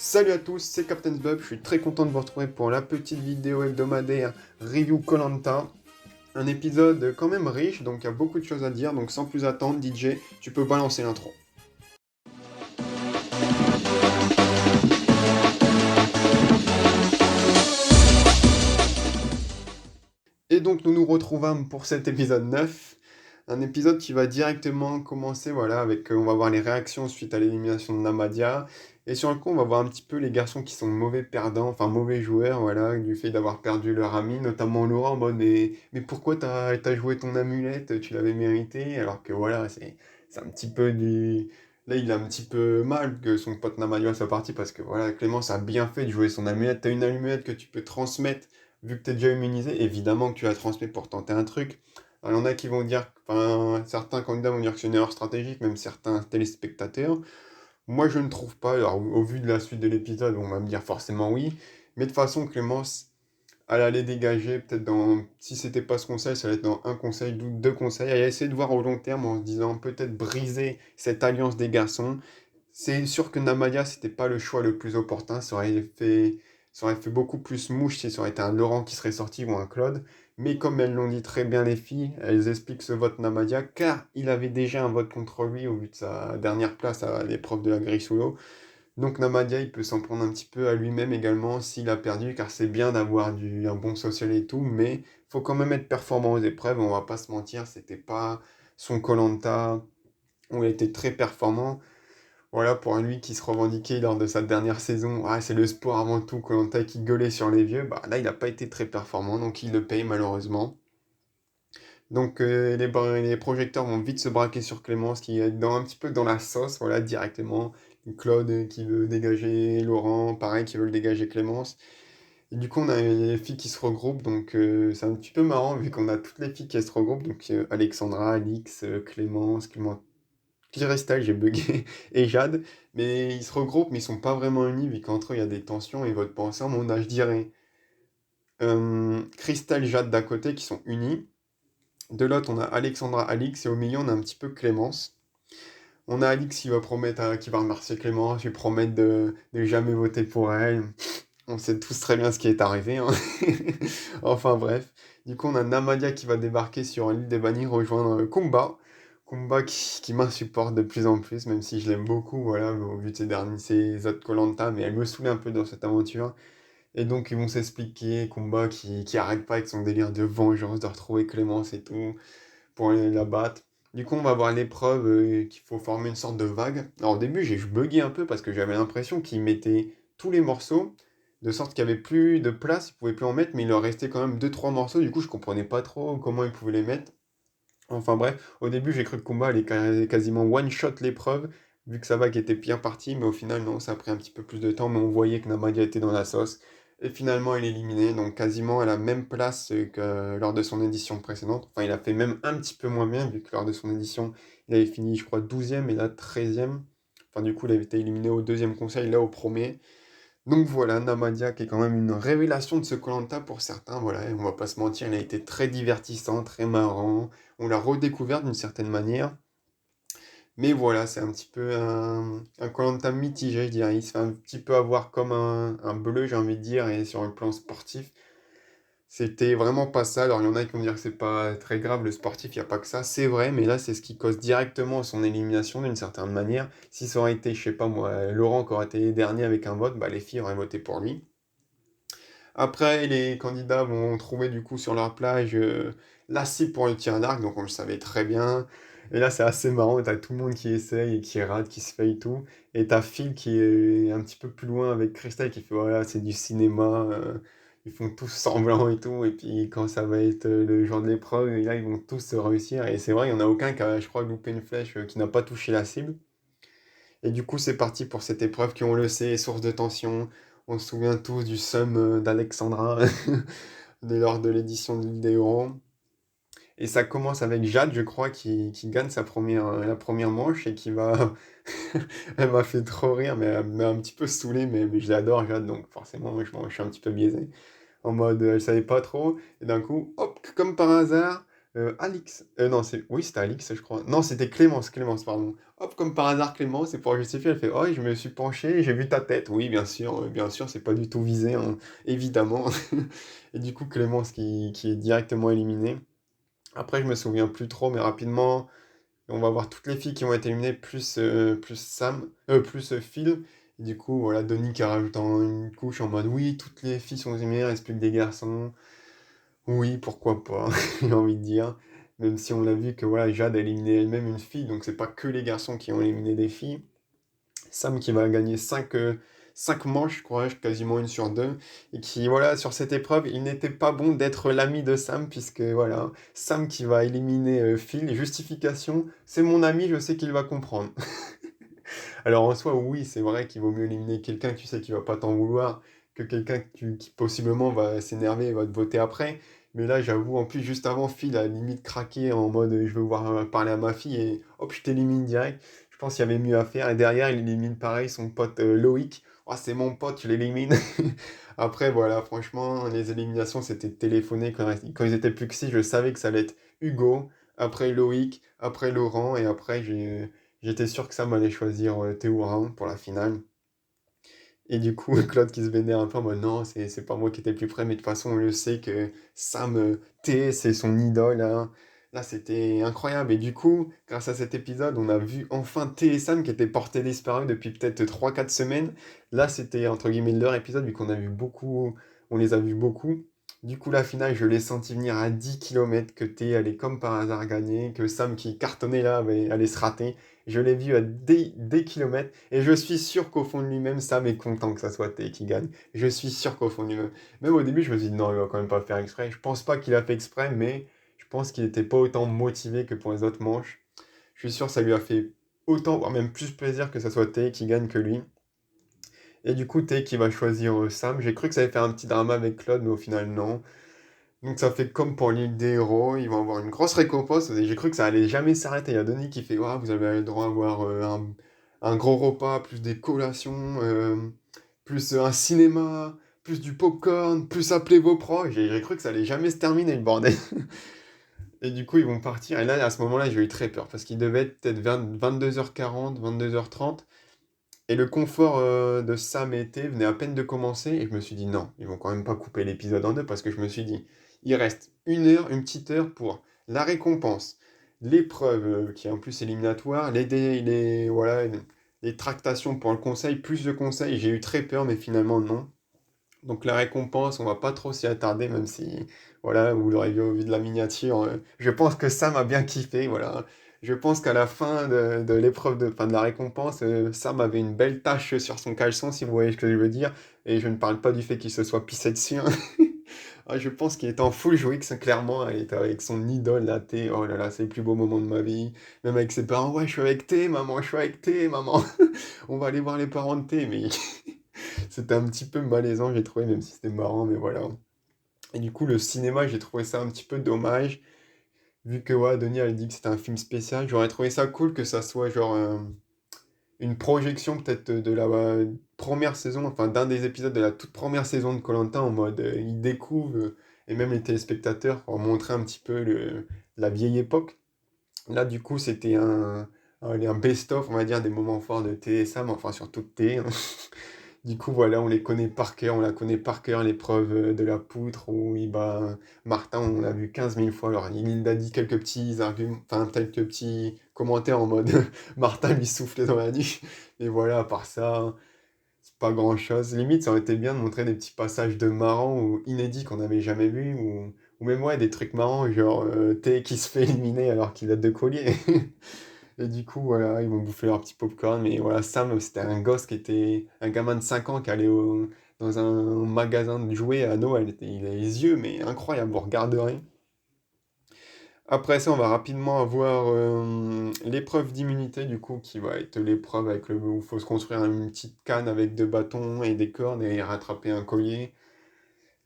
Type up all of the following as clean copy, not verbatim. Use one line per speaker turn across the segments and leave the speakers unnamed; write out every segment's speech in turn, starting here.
Salut à tous, c'est Captain Bub, je suis très content de vous retrouver pour la petite vidéo hebdomadaire review koh. Un épisode quand même riche, donc il y a beaucoup de choses à dire, donc sans plus attendre, DJ, tu peux balancer l'intro. Et donc nous nous retrouvons pour cet épisode 9, un épisode qui va directement commencer, voilà, avec, on va voir les réactions suite à l'élimination de Namadia, et sur le coup on va voir un petit peu les garçons qui sont mauvais perdants, enfin mauvais joueurs, voilà, du fait d'avoir perdu leur ami, notamment Laura en mode mais pourquoi t'as joué ton amulette, tu l'avais mérité, alors que voilà, c'est un petit peu du... Là il a un petit peu mal que son pote Namadia soit parti, parce que voilà, Clémence a bien fait de jouer son amulette, t'as une amulette que tu peux transmettre. Vu que tu es déjà immunisé, évidemment que tu la transmets pour tenter un truc. Alors, il y en a qui vont dire, enfin, certains candidats vont dire que c'est une erreur stratégique, même certains téléspectateurs. Moi, je ne trouve pas. Alors, au vu de la suite de l'épisode, on va me dire forcément oui. Mais de toute façon, Clémence, elle allait dégager, peut-être dans. Si c'était pas ce conseil, ça allait être dans un conseil, deux conseils. Elle a essayé de voir au long terme en se disant peut-être briser cette alliance des garçons. C'est sûr que Namadia, c'était pas le choix le plus opportun. Ça aurait fait beaucoup plus mouche si ça aurait été un Laurent qui serait sorti ou un Claude. Mais comme elles l'ont dit très bien les filles, elles expliquent ce vote Namadia car il avait déjà un vote contre lui au vu de sa dernière place à l'épreuve de la grille sous l'eau. Donc Namadia, il peut s'en prendre un petit peu à lui-même également s'il a perdu, car c'est bien d'avoir un bon social et tout, mais faut quand même être performant aux épreuves, on va pas se mentir, c'était pas son koh où il était très performant. Voilà, pour lui qui se revendiquait lors de sa dernière saison, ah, c'est le sport avant tout, koh qui gueulait sur les vieux, bah là il n'a pas été très performant, donc il le paye malheureusement. Donc les projecteurs vont vite se braquer sur Clémence qui est un petit peu dans la sauce, voilà, directement. Claude qui veut dégager Laurent, pareil, qui veut le dégager Clémence. Et du coup, on a les filles qui se regroupent, donc c'est un petit peu marrant vu qu'on a toutes les filles qui se regroupent, donc Alexandra, Alix, Clémence, Cristal, j'ai bugué, et Jade, mais ils se regroupent, mais ils sont pas vraiment unis vu qu'entre eux il y a des tensions et ils votent pas ensemble. On a, je dirais, Cristal, Jade d'un côté qui sont unis. De l'autre, on a Alexandra, Alix, et au milieu, on a un petit peu Clémence. On a Alix qui va promettre, qui va remercier Clémence, lui promettre de jamais voter pour elle. On sait tous très bien ce qui est arrivé, hein. Enfin bref. Du coup, on a Namadia qui va débarquer sur l'île des Bannis, rejoindre Kumba. Kumba qui m'insupporte de plus en plus, même si je l'aime beaucoup, voilà, au vu de ses autres koh mais elle me saoule un peu dans cette aventure. Et donc, ils vont s'expliquer, Kumba qui arrête pas avec son délire de vengeance, de retrouver Clémence et tout pour aller la battre. Du coup, on va voir l'épreuve qu'il faut former une sorte de vague. Alors, au début, j'ai bugué un peu parce que j'avais l'impression qu'ils mettaient tous les morceaux, de sorte qu'il n'y avait plus de place, ils pouvaient plus en mettre, mais il leur restait quand même deux trois morceaux. Du coup, je comprenais pas trop comment ils pouvaient les mettre. Enfin bref, au début, j'ai cru que Kumba allait quasiment one-shot l'épreuve, vu que sa vague était bien partie, mais au final, non, ça a pris un petit peu plus de temps, mais on voyait que Namadia était dans la sauce. Et finalement, il est éliminé, donc quasiment à la même place que lors de son édition précédente. Enfin, il a fait même un petit peu moins bien, vu que lors de son édition, il avait fini, je crois, 12e et là 13e. Enfin, du coup, il avait été éliminé au deuxième conseil, là au premier. Donc voilà, Namadia qui est quand même une révélation de ce koh pour certains, voilà, et on va pas se mentir, il a été très divertissant, très marrant, on l'a redécouvert d'une certaine manière. Mais voilà, c'est un petit peu un koh mitigé, je dirais. Il se fait un petit peu avoir comme un bleu, j'ai envie de dire, et sur le plan sportif. C'était vraiment pas ça. Alors, il y en a qui vont dire que c'est pas très grave, le sportif, il n'y a pas que ça. C'est vrai, mais là, c'est ce qui cause directement son élimination d'une certaine manière. Si ça aurait été, je sais pas moi, Laurent qui aurait été dernier avec un vote, bah, les filles auraient voté pour lui. Après, les candidats vont trouver du coup sur leur plage la cible pour le tir à l'arc, donc on le savait très bien. Et là, c'est assez marrant, t'as tout le monde qui essaye et qui rate, qui se fait et tout. Et t'as Phil qui est un petit peu plus loin avec Christelle qui fait voilà, c'est du cinéma, ils font tous semblant et tout. Et puis quand ça va être le jour de l'épreuve, et là, ils vont tous réussir. Et c'est vrai, il n'y en a aucun qui a, je crois, loupé une flèche qui n'a pas touché la cible. Et du coup, c'est parti pour cette épreuve qui, on le sait, est source de tension. On se souvient tous du seum d'Alexandra lors de l'édition de l'île des Héros. Et ça commence avec Jade, je crois, qui gagne la première manche et qui va... Elle m'a fait trop rire, mais elle m'a un petit peu saoulé, mais je l'adore, Jade, donc forcément, je suis un petit peu biaisé. En mode, elle savait pas trop, et d'un coup, hop, comme par hasard, Alix, non, oui, c'était Alix, je crois. Non, c'était Clémence, pardon. Hop, comme par hasard, Clémence, et pour justifier, elle fait: «Oh, je me suis penchée et j'ai vu ta tête». Oui, bien sûr, c'est pas du tout visé, hein, évidemment. Et du coup, Clémence qui est directement éliminée. Après, je me souviens plus trop, mais rapidement, on va voir toutes les filles qui ont été éliminées, plus Phil. Et du coup, voilà, Denis qui rajoute une couche en mode: «Oui, toutes les filles sont éliminées, il reste plus que des garçons». Oui, pourquoi pas, j'ai envie de dire. Même si on a vu que voilà, Jade a éliminé elle-même une fille, donc c'est pas que les garçons qui ont éliminé des filles. Sam qui va gagner 5 manches, je crois, quasiment une sur deux. Et qui, voilà, sur cette épreuve, il n'était pas bon d'être l'ami de Sam, puisque voilà, Sam qui va éliminer Phil. Justification, c'est mon ami, je sais qu'il va comprendre. Alors en soi, oui, c'est vrai qu'il vaut mieux éliminer quelqu'un que tu sais qui va pas t'en vouloir que quelqu'un qui possiblement va s'énerver et va te voter après. Mais là, j'avoue, en plus, juste avant, Phil a limite craqué en mode je veux voir parler à ma fille et hop, je t'élimine direct. Je pense qu'il y avait mieux à faire. Et derrière, il élimine pareil son pote Loïc. Oh, c'est mon pote, je l'élimine. Après, voilà, franchement, les éliminations, c'était téléphoné. Quand ils étaient plus que six, je savais que ça allait être Hugo, après Loïc, après Laurent, et après, j'étais sûr que Sam allait choisir Théoura pour la finale. Et du coup, Claude qui se vénère un peu en mode non, c'est pas moi qui étais le plus près, mais de toute façon, on le sait que Sam T, c'est son idole, hein. Là, c'était incroyable. Et du coup, grâce à cet épisode, on a vu enfin T et Sam qui étaient portés disparus depuis peut-être 3 4 semaines. Là, c'était entre guillemets leur épisode, vu qu'on a vu beaucoup, on les a vus beaucoup. Du coup, la finale, je l'ai senti venir à 10 kilomètres que T allait comme par hasard gagner, que Sam qui cartonnait là allait se rater. Je l'ai vu à des kilomètres. Et je suis sûr qu'au fond de lui-même, Sam est content que ça soit Tay qui gagne. Je suis sûr qu'au fond de lui-même. Même au début, je me suis dit non, il va quand même pas faire exprès. Je pense pas qu'il a fait exprès, mais je pense qu'il était pas autant motivé que pour les autres manches. Je suis sûr que ça lui a fait autant, voire même plus plaisir que ça soit Tay qui gagne que lui. Et du coup, Tay qui va choisir Sam. J'ai cru que ça allait faire un petit drama avec Claude, mais au final, non. Donc ça fait comme pour l'île des héros, ils vont avoir une grosse récompense. Et j'ai cru que ça allait jamais s'arrêter. Il y a Denis qui fait: «Ouah, vous avez le droit à avoir un gros repas, plus des collations, plus un cinéma, plus du popcorn, plus appeler vos proches». J'ai cru que ça allait jamais se terminer le bordel. Et du coup, ils vont partir. Et là, à ce moment-là, j'ai eu très peur parce qu'il devait être peut-être 22h40, 22h30. Et le confort de Sam et T venait à peine de commencer, et je me suis dit non, ils vont quand même pas couper l'épisode en deux, parce que je me suis dit, il reste une heure, une petite heure pour la récompense, l'épreuve qui est en plus éliminatoire, voilà, les tractations pour le conseil, plus de conseils. J'ai eu très peur, mais finalement non. Donc la récompense, on va pas trop s'y attarder, même si, voilà, vous l'aurez vu au vu de la miniature, je pense que Sam a bien kiffé, voilà. Je pense qu'à la fin de l'épreuve enfin, de la récompense, Sam avait une belle tache sur son caleçon, si vous voyez ce que je veux dire. Et je ne parle pas du fait qu'il se soit pissé dessus, hein. Ah, je pense qu'il était en full jouix, clairement. Il était avec son idole, là, Thé. Oh là là, c'est les plus beaux moments de ma vie. Même avec ses parents: «Ouais, je suis avec Thé, maman, je suis avec Thé, maman.» On va aller voir les parents de Thé, mais c'était un petit peu malaisant, j'ai trouvé, même si c'était marrant, mais voilà. Et du coup, le cinéma, j'ai trouvé ça un petit peu dommage, vu que ouais, Denis a dit que c'était un film spécial. J'aurais trouvé ça cool que ça soit genre une projection peut-être de la première saison, enfin d'un des épisodes de la toute première saison de koh en mode ils découvrent, et même les téléspectateurs, pour montrer un petit peu la vieille époque. Là, du coup, c'était un best-of, on va dire, des moments forts de T et Sam, enfin surtout de T, hein. Du coup, voilà, on les connaît par cœur, on la connaît par cœur, l'épreuve de la poutre, où il bat Martin, on l'a vu 15 000 fois. Alors, il a dit quelques petits arguments, enfin, quelques petits commentaires en mode Martin lui soufflait dans la nuit. Mais voilà, à part ça, c'est pas grand-chose. Limite, ça aurait été bien de montrer des petits passages de marrants ou inédits qu'on n'avait jamais vus, ou même, ouais, des trucs marrants, genre T qui se fait éliminer alors qu'il a deux colliers. Et du coup, voilà, ils vont bouffer leur petit popcorn. Mais voilà, Sam, c'était un gosse qui était un gamin de 5 ans qui allait dans un magasin de jouets à Noël. Il a les yeux, mais incroyable, vous regarderez. Après ça, on va rapidement avoir l'épreuve d'immunité, du coup, qui va être l'épreuve où il faut se construire une petite canne avec deux bâtons et des cordes et rattraper un collier.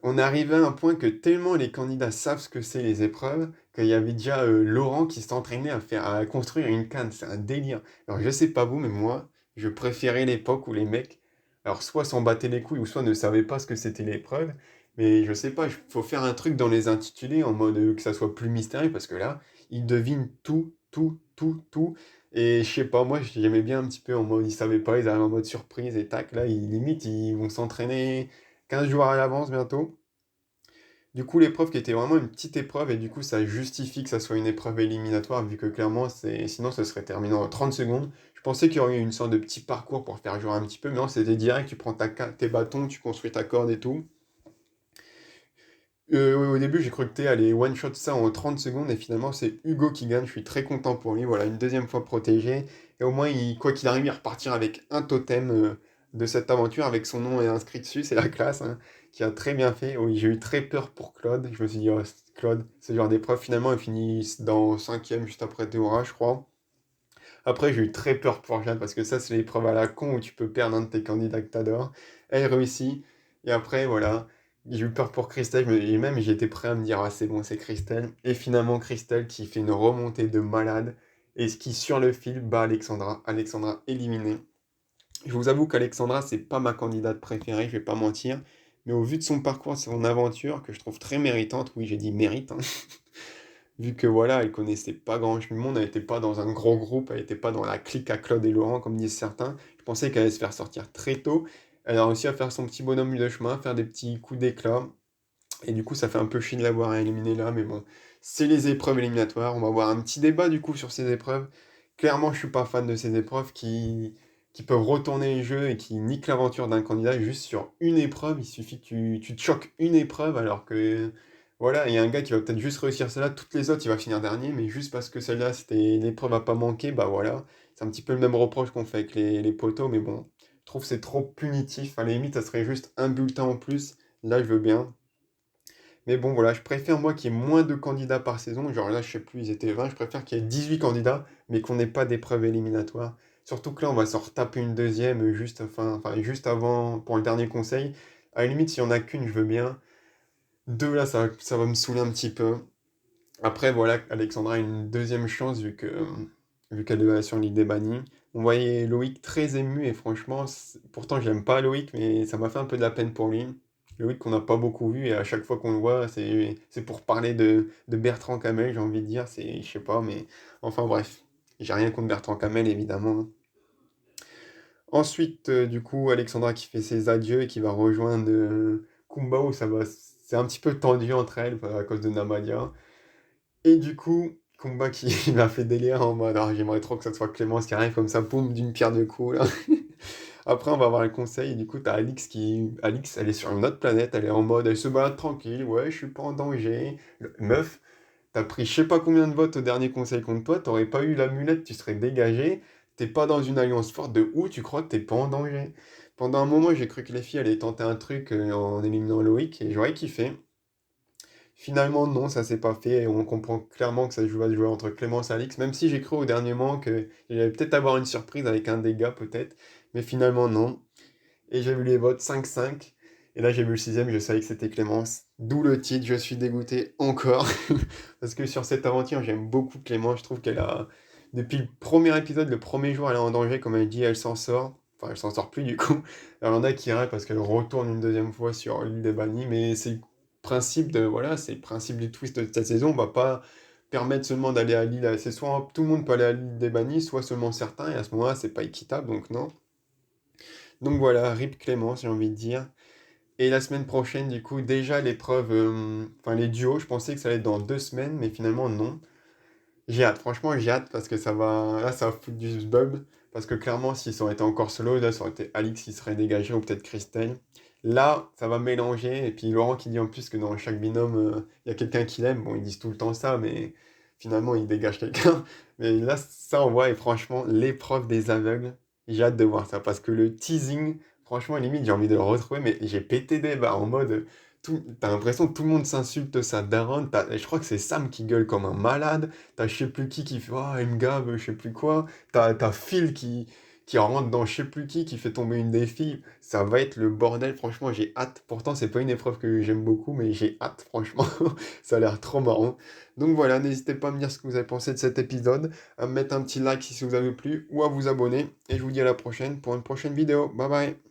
On est arrivé à un point que tellement les candidats savent ce que c'est les épreuves, qu'il y avait déjà Laurent qui s'entraînait à construire une canne. C'est un délire. Alors je sais pas vous, mais moi, je préférais l'époque où les mecs, alors soit s'en battaient les couilles, ou soit ne savaient pas ce que c'était l'épreuve. Mais je sais pas, il faut faire un truc dans les intitulés en mode que ça soit plus mystérieux parce que là, ils devinent tout, tout, tout, tout. Et je sais pas, moi j'aimais bien un petit peu en mode ils savaient pas, ils arrivent en mode surprise et tac, là, limite, ils vont s'entraîner 15 jours à l'avance bientôt. Du coup, l'épreuve qui était vraiment une petite épreuve, et du coup, ça justifie que ça soit une épreuve éliminatoire, vu que clairement, sinon, ça serait terminé en 30 secondes. Je pensais qu'il y aurait eu une sorte de petit parcours pour faire jouer un petit peu, mais non, c'était direct, tu prends tes bâtons, tu construis ta corde et tout. Au début, j'ai cru que t'es allé one-shot ça en 30 secondes, et finalement, c'est Hugo qui gagne. Je suis très content pour lui. Voilà, une deuxième fois protégé. Et au moins, quoi qu'il arrive, il repartir avec un totem de cette aventure, avec son nom inscrit dessus. C'est la classe, hein, qui a très bien fait. Oui, j'ai eu très peur pour Claude. Je me suis dit, oh, Claude, ce genre d'épreuve, finalement, il finit dans cinquième, juste après Théora, je crois. Après, j'ai eu très peur pour Jeanne, parce que ça, c'est l'épreuve à la con où tu peux perdre un de tes candidats que t'adores. Elle réussit. Et après, voilà. J'ai eu peur pour Christelle, et même j'étais prêt à me dire, ah c'est bon, c'est Christelle. Et finalement, Christelle qui fait une remontée de malade, et ce qui, sur le fil, bat Alexandra. Alexandra éliminée. Je vous avoue qu'Alexandra, c'est pas ma candidate préférée, je vais pas mentir. Mais au vu de son parcours, de son aventure, que je trouve très méritante, oui, j'ai dit mérite, hein, vu que voilà, elle connaissait pas grand monde, elle était pas dans un gros groupe, elle était pas dans la clique à Claude et Laurent, comme disent certains. Je pensais qu'elle allait se faire sortir très tôt. Elle a réussi à faire son petit bonhomme de chemin, faire des petits coups d'éclat. Et du coup, ça fait un peu chier de l'avoir éliminée là, mais bon, c'est les épreuves éliminatoires. On va avoir un petit débat du coup sur ces épreuves. Clairement, je suis pas fan de ces épreuves qui peuvent retourner les jeux et qui niquent l'aventure d'un candidat juste sur une épreuve. Il suffit que tu te choques une épreuve alors que voilà, il y a un gars qui va peut-être juste réussir celle-là, toutes les autres il va finir dernier, mais juste parce que celle-là c'était l'épreuve à pas manquer, bah voilà. C'est un petit peu le même reproche qu'on fait avec les poteaux, mais bon, je trouve que c'est trop punitif. À la limite, ça serait juste un bulletin en plus. Là, je veux bien. Mais bon, voilà, je préfère moi qu'il y ait moins de candidats par saison. Genre là, je sais plus, ils étaient 20. Je préfère qu'il y ait 18 candidats, mais qu'on n'ait pas d'épreuve éliminatoire. Surtout que là, on va s'en retaper une deuxième juste avant, pour le dernier conseil. À la limite, s'il n'y en a qu'une, je veux bien. Deux, là, ça va me saouler un petit peu. Après, voilà, Alexandra a une deuxième chance vu qu'elle est sur l'île des bannis. On voyait Loïc très ému et franchement, pourtant j'aime pas Loïc, mais ça m'a fait un peu de la peine pour lui. Loïc qu'on n'a pas beaucoup vu et à chaque fois qu'on le voit, c'est pour parler de Bertrand Camel, j'ai envie de dire, je sais pas, mais enfin bref, j'ai rien contre Bertrand Camel évidemment, hein. Ensuite, du coup, Alexandra qui fait ses adieux et qui va rejoindre Kumba où c'est un petit peu tendu entre elles à cause de Namadia. Et du coup, combat qui m'a fait délire en mode, ah, j'aimerais trop que ça soit Clémence qui arrive comme ça, boum, d'une pierre deux coups, là. Après, on va avoir le conseil, et du coup, t'as Alix, elle est sur une autre planète, elle est en mode, elle se balade tranquille, ouais, je suis pas en danger. Meuf, t'as pris je sais pas combien de votes au dernier conseil contre toi, t'aurais pas eu l'amulette, tu serais dégagé, t'es pas dans une alliance forte, de où tu crois que t'es pas en danger? Pendant un moment, j'ai cru que les filles allaient tenter un truc en éliminant Loïc, et j'aurais kiffé. Finalement, non, ça s'est pas fait et on comprend clairement que ça va se jouer entre Clémence et Alix, même si j'ai cru au dernier moment qu'il allait peut-être avoir une surprise avec un des gars, peut-être, mais finalement, non. Et j'ai vu les votes 5-5, et là j'ai vu le sixième, je savais que c'était Clémence. D'où le titre, je suis dégoûté encore, parce que sur cette aventure, j'aime beaucoup Clémence, je trouve qu'elle a, depuis le premier épisode, le premier jour, elle est en danger, comme elle dit, elle s'en sort. Enfin, elle s'en sort plus du coup. Alors, il y en a qui râlent parce qu'elle retourne une deuxième fois sur l'île des bannis, mais c'est le principe voilà, c'est le principe du twist de cette saison. On va pas permettre seulement d'aller à l'île, c'est soit tout le monde peut aller à l'île des bannis, soit seulement certains, et à ce moment-là, c'est pas équitable, donc non. Donc voilà, RIP Clémence, j'ai envie de dire. Et la semaine prochaine, du coup, déjà l'épreuve, enfin les duos, je pensais que ça allait être dans 2 semaines, mais finalement non. J'ai hâte, franchement j'ai hâte parce que ça va foutre du bub. Parce que clairement, si ça aurait été encore solo, là, ça aurait été Alix qui serait dégagé ou peut-être Christelle. Là, ça va mélanger. Et puis Laurent qui dit en plus que dans chaque binôme, il y a quelqu'un qu'il aime. Bon, ils disent tout le temps ça, mais finalement, ils dégagent quelqu'un. Mais là, ça, on voit, et franchement, l'épreuve des aveugles, j'ai hâte de voir ça. Parce que le teasing, franchement, limite, j'ai envie de le retrouver, mais j'ai pété des barres en mode. T'as l'impression que tout le monde s'insulte sa daronne. Je crois que c'est Sam qui gueule comme un malade. T'as je sais plus qui fait oh, elle me gave, je sais plus quoi. T'as Phil qui rentre dans je sais plus qui fait tomber une des filles. Ça va être le bordel, franchement, j'ai hâte. Pourtant, c'est pas une épreuve que j'aime beaucoup, mais j'ai hâte, franchement. Ça a l'air trop marrant. Donc voilà, n'hésitez pas à me dire ce que vous avez pensé de cet épisode, à me mettre un petit like si ça vous avez plu, ou à vous abonner. Et je vous dis à la prochaine pour une prochaine vidéo. Bye bye!